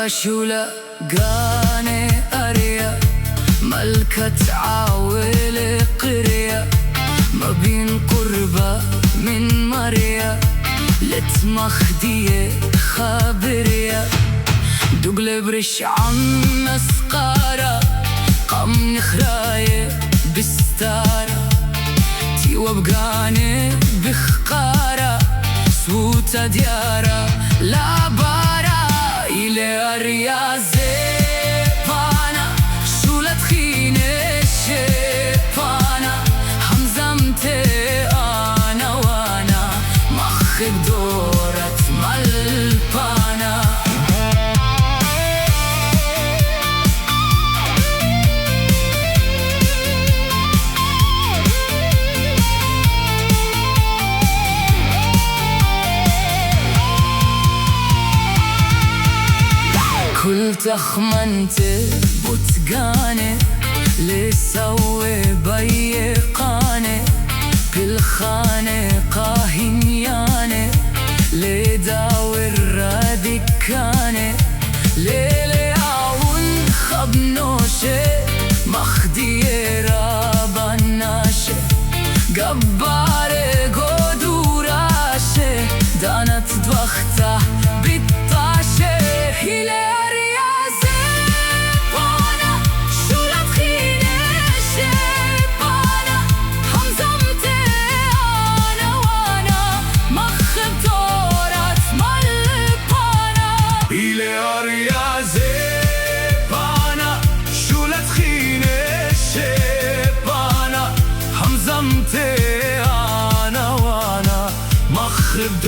شولا قاني أريا ملكة عاول قرية ما بين قربة من مريا لتمخدية خابرية دوغل برش عم مسقارة قم نخراية بستارة تيوى بقاني بخقارة سوتا ديارة لا بارا إلي أريازي بانا شولا تخيني شيبانا حمزمتي أنا وانا مخي بدورة ملبانا كل تخمنت بوتقاني لسوي بيقاني بالخانة قاهنياني لداور رادكاني ليلي عون خبنوشي مخدي رابناشي قباري قدوراشي دانت دوخته بالطاشي هيلي أنا وانا مخرب